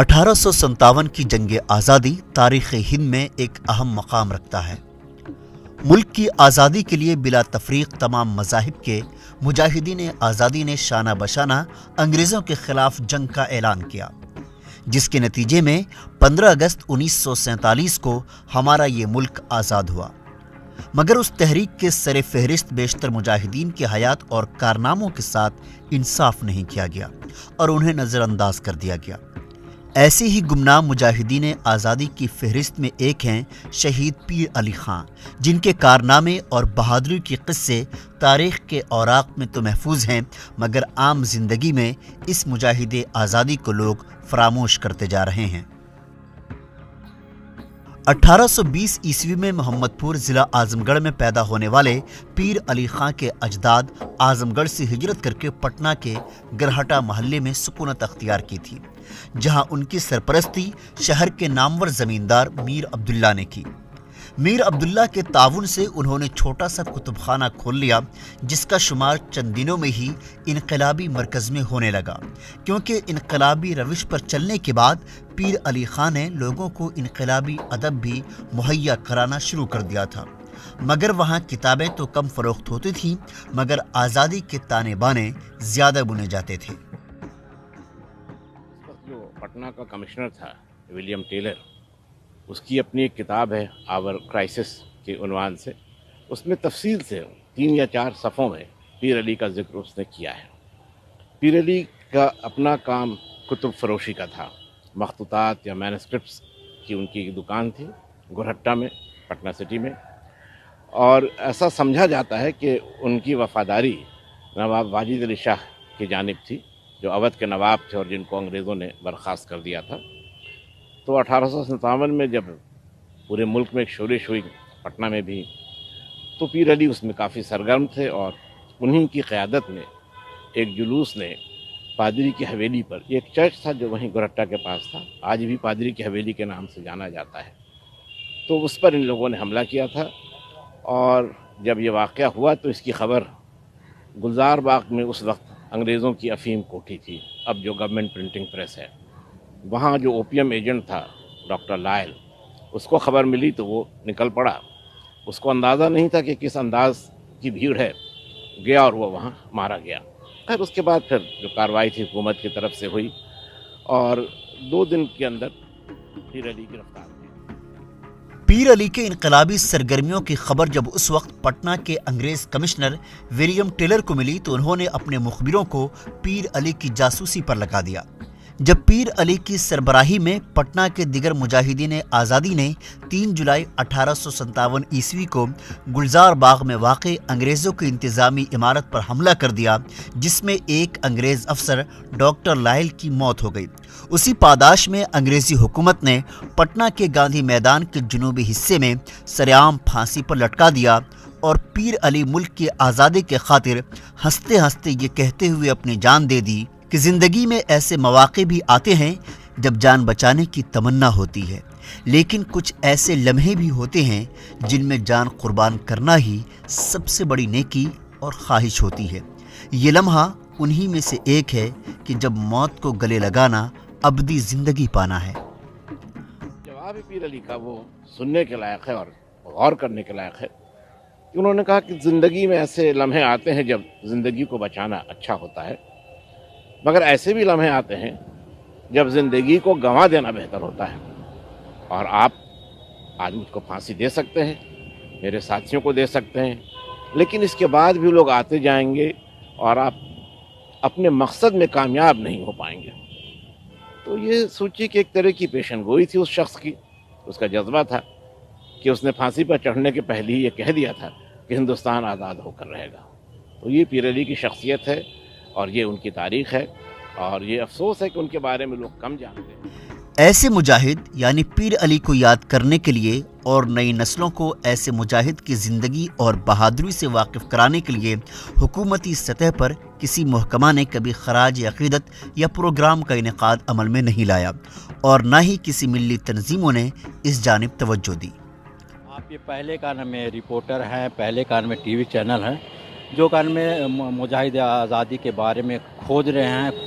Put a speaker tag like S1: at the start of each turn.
S1: 1857 کی جنگ آزادی تاریخ ہند میں ایک اہم مقام رکھتا ہے۔ ملک کی آزادی کے لیے بلا تفریق تمام مذاہب کے مجاہدین آزادی نے شانہ بشانہ انگریزوں کے خلاف جنگ کا اعلان کیا، جس کے نتیجے میں 15 اگست 1947 کو ہمارا یہ ملک آزاد ہوا۔ مگر اس تحریک کے سر فہرست بیشتر مجاہدین کے حیات اور کارناموں کے ساتھ انصاف نہیں کیا گیا اور انہیں نظر انداز کر دیا گیا۔ ایسے ہی گمنام مجاہدین آزادی کی فہرست میں ایک ہیں شہید پیر علی خان، جن کے کارنامے اور بہادری کے قصے تاریخ کے اوراق میں تو محفوظ ہیں، مگر عام زندگی میں اس مجاہد آزادی کو لوگ فراموش کرتے جا رہے ہیں۔ 1820 عیسوی میں محمد پور ضلع اعظم گڑھ میں پیدا ہونے والے پیر علی خان کے اجداد اعظم گڑھ سے ہجرت کر کے پٹنہ کے گرہٹہ محلے میں سکونت اختیار کی تھی، جہاں ان کی سرپرستی شہر کے نامور زمیندار میر عبداللہ نے کی۔ میر عبداللہ کے تعاون سے انہوں نے چھوٹا سا کتب خانہ کھول لیا، جس کا شمار چند دنوں میں ہی انقلابی مرکز میں ہونے لگا، کیونکہ انقلابی روش پر چلنے کے بعد پیر علی خان نے لوگوں کو انقلابی ادب بھی مہیا کرانا شروع کر دیا تھا۔ مگر وہاں کتابیں تو کم فروخت ہوتی تھیں، مگر آزادی کے تانے بانے زیادہ بنے جاتے تھے۔
S2: جو پٹنہ کا کمشنر تھا ولیم ٹیلر، اس کی اپنی ایک کتاب ہے آور کرائسس کے عنوان سے، اس میں تفصیل سے 3 یا 4 صفحوں میں پیر علی کا ذکر اس نے کیا ہے۔ پیر علی کا اپنا کام کتب فروشی کا تھا، مخطوطات یا مینuscripts کی ان کی دکان تھی گورہٹہ میں، پٹنہ سٹی میں، اور ایسا سمجھا جاتا ہے کہ ان کی وفاداری نواب واجد علی شاہ کی جانب تھی، جو اودھ کے نواب تھے اور جن کو انگریزوں نے برخاست کر دیا تھا۔ تو 1857 میں جب پورے ملک میں ایک شورش ہوئی، پٹنہ میں بھی، تو پیر علی اس میں کافی سرگرم تھے، اور انہی کی قیادت میں ایک جلوس نے پادری کی حویلی پر، ایک چرچ تھا جو وہیں گورہٹہ کے پاس تھا، آج بھی پادری کی حویلی کے نام سے جانا جاتا ہے، تو اس پر ان لوگوں نے حملہ کیا تھا۔ اور جب یہ واقعہ ہوا تو اس کی خبر گلزار باغ میں اس وقت انگریزوں کی افیم کوٹھی تھی، اب جو گورنمنٹ پرنٹنگ پریس ہے، وہاں جو اوپیم ایجنٹ تھا ڈاکٹر لائل، اس کو خبر ملی تو وہ نکل پڑا۔ اس کو اندازہ نہیں تھا کہ کس انداز کی بھیڑ ہے، گیا اور وہ وہاں مارا گیا۔ پھر اس کے بعد پھر جو کارروائی تھی حکومت کی طرف سے ہوئی، اور 2 دن کے اندر پیر علی گرفتار ہوئے۔
S1: پیر علی کے انقلابی سرگرمیوں کی خبر جب اس وقت پٹنہ کے انگریز کمشنر ولیم ٹیلر کو ملی تو انہوں نے اپنے مخبروں کو پیر علی کی جاسوسی پر لگا دیا۔ جب پیر علی کی سربراہی میں پٹنہ کے دیگر مجاہدین آزادی نے 3 جولائی 1857 عیسوی کو گلزار باغ میں واقع انگریزوں کی انتظامی عمارت پر حملہ کر دیا، جس میں ایک انگریز افسر ڈاکٹر لائل کی موت ہو گئی، اسی پاداش میں انگریزی حکومت نے پٹنہ کے گاندھی میدان کے جنوبی حصے میں سرعام پھانسی پر لٹکا دیا، اور پیر علی ملک کی آزادی کے خاطر ہنستے ہنستے یہ کہتے ہوئے اپنی جان دے دی کہ زندگی میں ایسے مواقع بھی آتے ہیں جب جان بچانے کی تمنا ہوتی ہے، لیکن کچھ ایسے لمحے بھی ہوتے ہیں جن میں جان قربان کرنا ہی سب سے بڑی نیکی اور خواہش ہوتی ہے۔ یہ لمحہ انہی میں سے ایک ہے کہ جب موت کو گلے لگانا ابدی زندگی پانا ہے۔
S2: جواب پیر علی کا وہ سننے کے لائق ہے اور غور کرنے کے لائق ہے کہ انہوں نے کہا کہ زندگی میں ایسے لمحے آتے ہیں جب زندگی کو بچانا اچھا ہوتا ہے، مگر ایسے بھی لمحے آتے ہیں جب زندگی کو گنوا دینا بہتر ہوتا ہے۔ اور آپ آج مجھ کو پھانسی دے سکتے ہیں، میرے ساتھیوں کو دے سکتے ہیں، لیکن اس کے بعد بھی لوگ آتے جائیں گے اور آپ اپنے مقصد میں کامیاب نہیں ہو پائیں گے۔ تو یہ سوچی کہ ایک طرح کی پیشن گوئی تھی اس شخص کی، اس کا جذبہ تھا کہ اس نے پھانسی پر چڑھنے کے پہلے ہی یہ کہہ دیا تھا کہ ہندوستان آزاد ہو کر رہے گا۔ تو یہ پیر علی کی شخصیت ہے، اور یہ ان کی تاریخ ہے، اور یہ افسوس ہے کہ ان کے بارے میں لوگ کم جانتے ہیں۔
S1: ایسے مجاہد یعنی پیر علی کو یاد کرنے کے لیے اور نئی نسلوں کو ایسے مجاہد کی زندگی اور بہادری سے واقف کرانے کے لیے حکومتی سطح پر کسی محکمہ نے کبھی خراج عقیدت یا پروگرام کا انعقاد عمل میں نہیں لایا، اور نہ ہی کسی ملی تنظیموں نے اس جانب توجہ دی۔
S3: آپ یہ پہلے کان میں رپورٹر ہیں، پہلے کان میں ٹی وی چینل ہیں جو کان میں مجاہد آزادی کے بارے میں کھوج رہے ہیں،